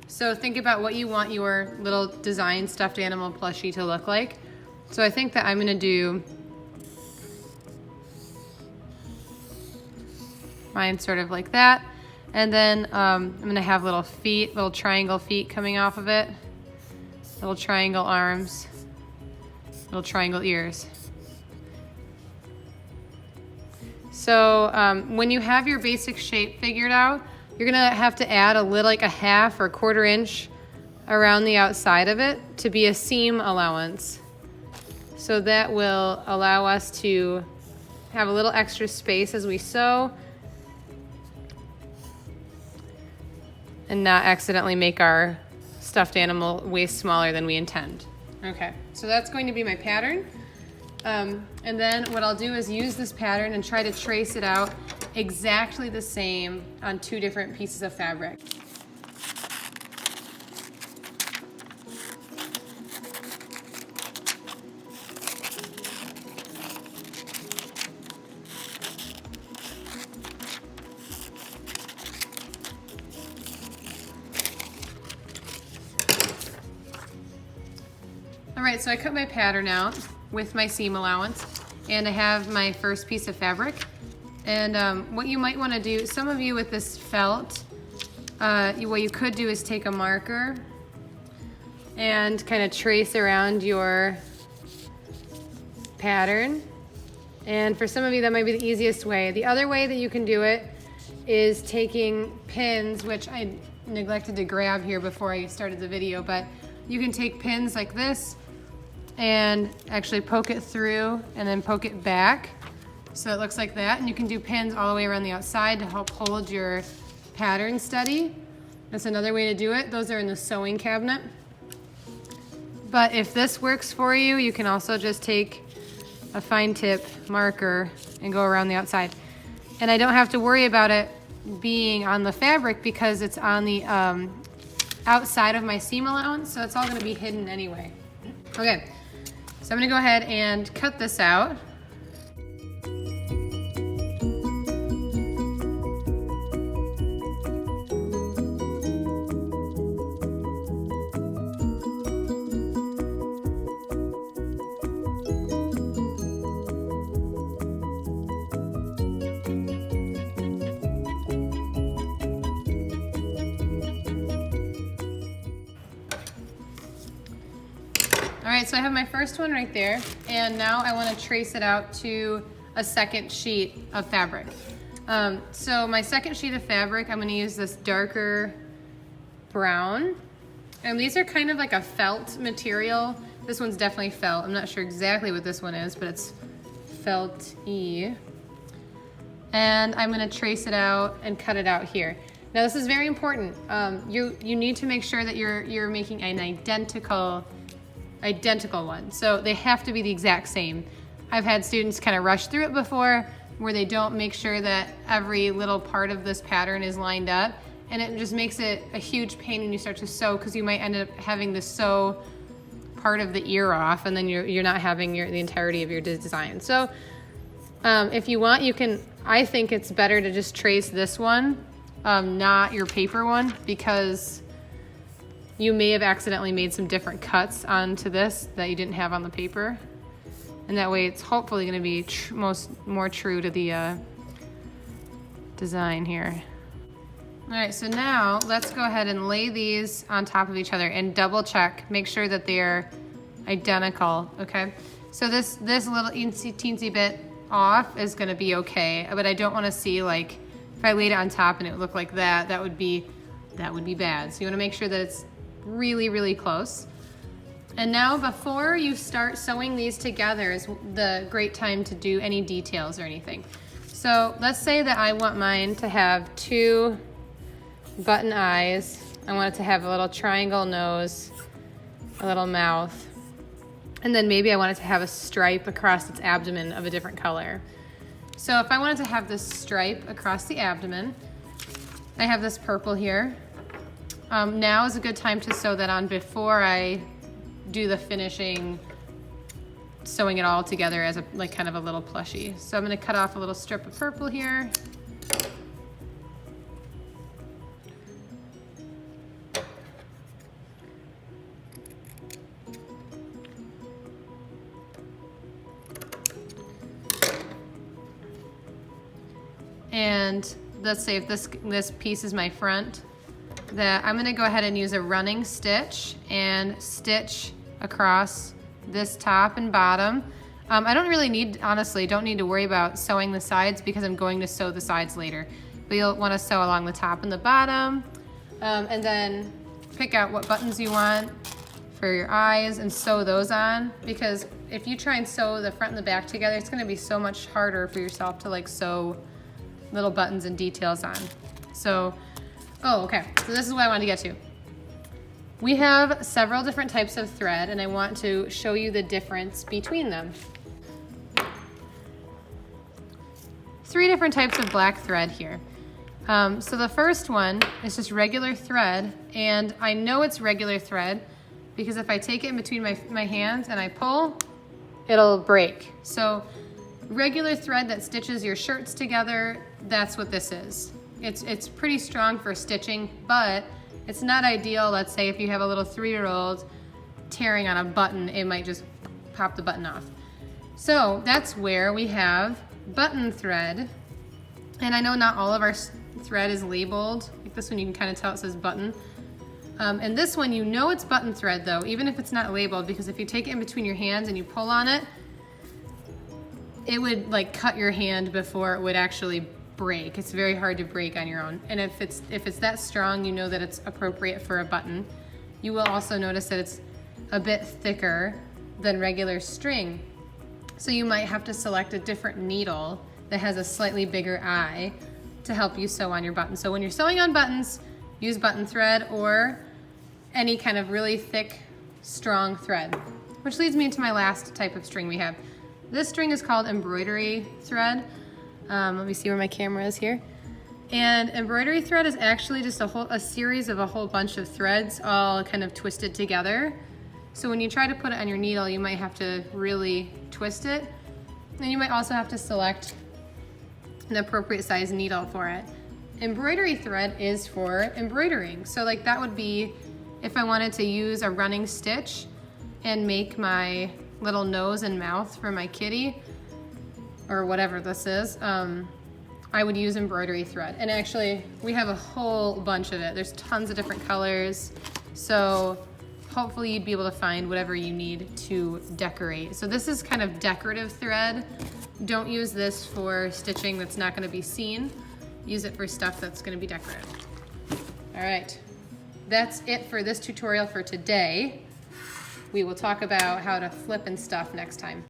So think about what you want your little design stuffed animal plushie to look like. So I think that I'm gonna do mine sort of like that. And then I'm gonna have little feet, little triangle feet coming off of it. Little triangle arms, little triangle ears. So when you have your basic shape figured out, you're gonna have to add a little, like a half or quarter inch around the outside of it to be a seam allowance. So that will allow us to have a little extra space as we sew and not accidentally make our stuffed animal way smaller than we intend. Okay, so that's going to be my pattern. And then what I'll do is use this pattern and try to trace it out exactly the same on 2 different pieces of fabric. All right, so I cut my pattern out with my seam allowance, and I have my first piece of fabric. And what you might want to do, some of you with this felt, what you could do is take a marker and kind of trace around your pattern. And for some of you, that might be the easiest way. The other way that you can do it is taking pins, which I neglected to grab here before I started the video, but you can take pins like this and actually poke it through and then poke it back. So it looks like that. And you can do pins all the way around the outside to help hold your pattern steady. That's another way to do it. Those are in the sewing cabinet. But if this works for you, you can also just take a fine tip marker and go around the outside. And I don't have to worry about it being on the fabric because it's on the outside of my seam allowance, so it's all gonna be hidden anyway. Okay, so I'm gonna go ahead and cut this out. All right, so I have my first one right there, and now I want to trace it out to a second sheet of fabric. So my second sheet of fabric, I'm going to use this darker brown, and these are kind of like a felt material. This one's definitely felt. I'm not sure exactly what this one is, but it's felt-y. And I'm going to trace it out and cut it out here. Now this is very important. You need to make sure that you're making an identical one. So they have to be the exact same. I've had students kind of rush through it before where they don't make sure that every little part of this pattern is lined up, and it just makes it a huge pain when you start to sew because you might end up having to sew part of the ear off, and then you're not having the entirety of your design. So if you want, you can, I think it's better to just trace this one, not your paper one, because you may have accidentally made some different cuts onto this that you didn't have on the paper. And that way it's hopefully gonna be more true to the design here. All right, so now let's go ahead and lay these on top of each other and double check, make sure that they're identical, okay? So this little teensy bit off is gonna be okay, but I don't wanna see, like, if I laid it on top and it would look like that, that would be bad. So you wanna make sure that it's really, really close. And now before you start sewing these together is the great time to do any details or anything. So let's say that I want mine to have 2 button eyes. I want it to have a little triangle nose, a little mouth, and then maybe I want it to have a stripe across its abdomen of a different color. So if I wanted to have this stripe across the abdomen, I have this purple here. Now is a good time to sew that on before I do the finishing, sewing it all together as like kind of a little plushie. So I'm gonna cut off a little strip of purple here. and let's say if this piece is my front, that I'm gonna go ahead and use a running stitch and stitch across this top and bottom. I don't really need, honestly, don't need to worry about sewing the sides because I'm going to sew the sides later. But you'll want to sew along the top and the bottom, and then pick out what buttons you want for your eyes and sew those on, because if you try and sew the front and the back together, it's going to be so much harder for yourself to like sew little buttons and details on. So, oh, okay, so this is what I wanted to get to. We have several different types of thread, and I want to show you the difference between them. 3 different types of black thread here. So the first one is just regular thread, and I know it's regular thread because if I take it in between my hands and I pull, it'll break. So regular thread that stitches your shirts together, that's what this is. It's pretty strong for stitching, but it's not ideal. Let's say if you have a little 3-year-old tearing on a button, it might just pop the button off. So that's where we have button thread. And I know not all of our thread is labeled. Like this one, you can kind of tell it says button. And this one, you know it's button thread though, even if it's not labeled, because if you take it in between your hands and you pull on it, it would like cut your hand before it would actually break. It's very hard to break on your own. And if it's that strong, you know that it's appropriate for a button. You will also notice that it's a bit thicker than regular string. So you might have to select a different needle that has a slightly bigger eye to help you sew on your button. So when you're sewing on buttons, use button thread or any kind of really thick, strong thread. Which leads me into my last type of string we have. This string is called embroidery thread. Let me see where my camera is here. And embroidery thread is actually just a series of a whole bunch of threads all kind of twisted together. So when you try to put it on your needle, you might have to really twist it. And you might also have to select an appropriate size needle for it. Embroidery thread is for embroidering. So like that would be if I wanted to use a running stitch and make my little nose and mouth for my kitty, or whatever this is, I would use embroidery thread. And actually, we have a whole bunch of it. There's tons of different colors. So hopefully you'd be able to find whatever you need to decorate. So this is kind of decorative thread. Don't use this for stitching that's not gonna be seen. Use it for stuff that's gonna be decorative. All right, that's it for this tutorial for today. We will talk about how to flip and stuff next time.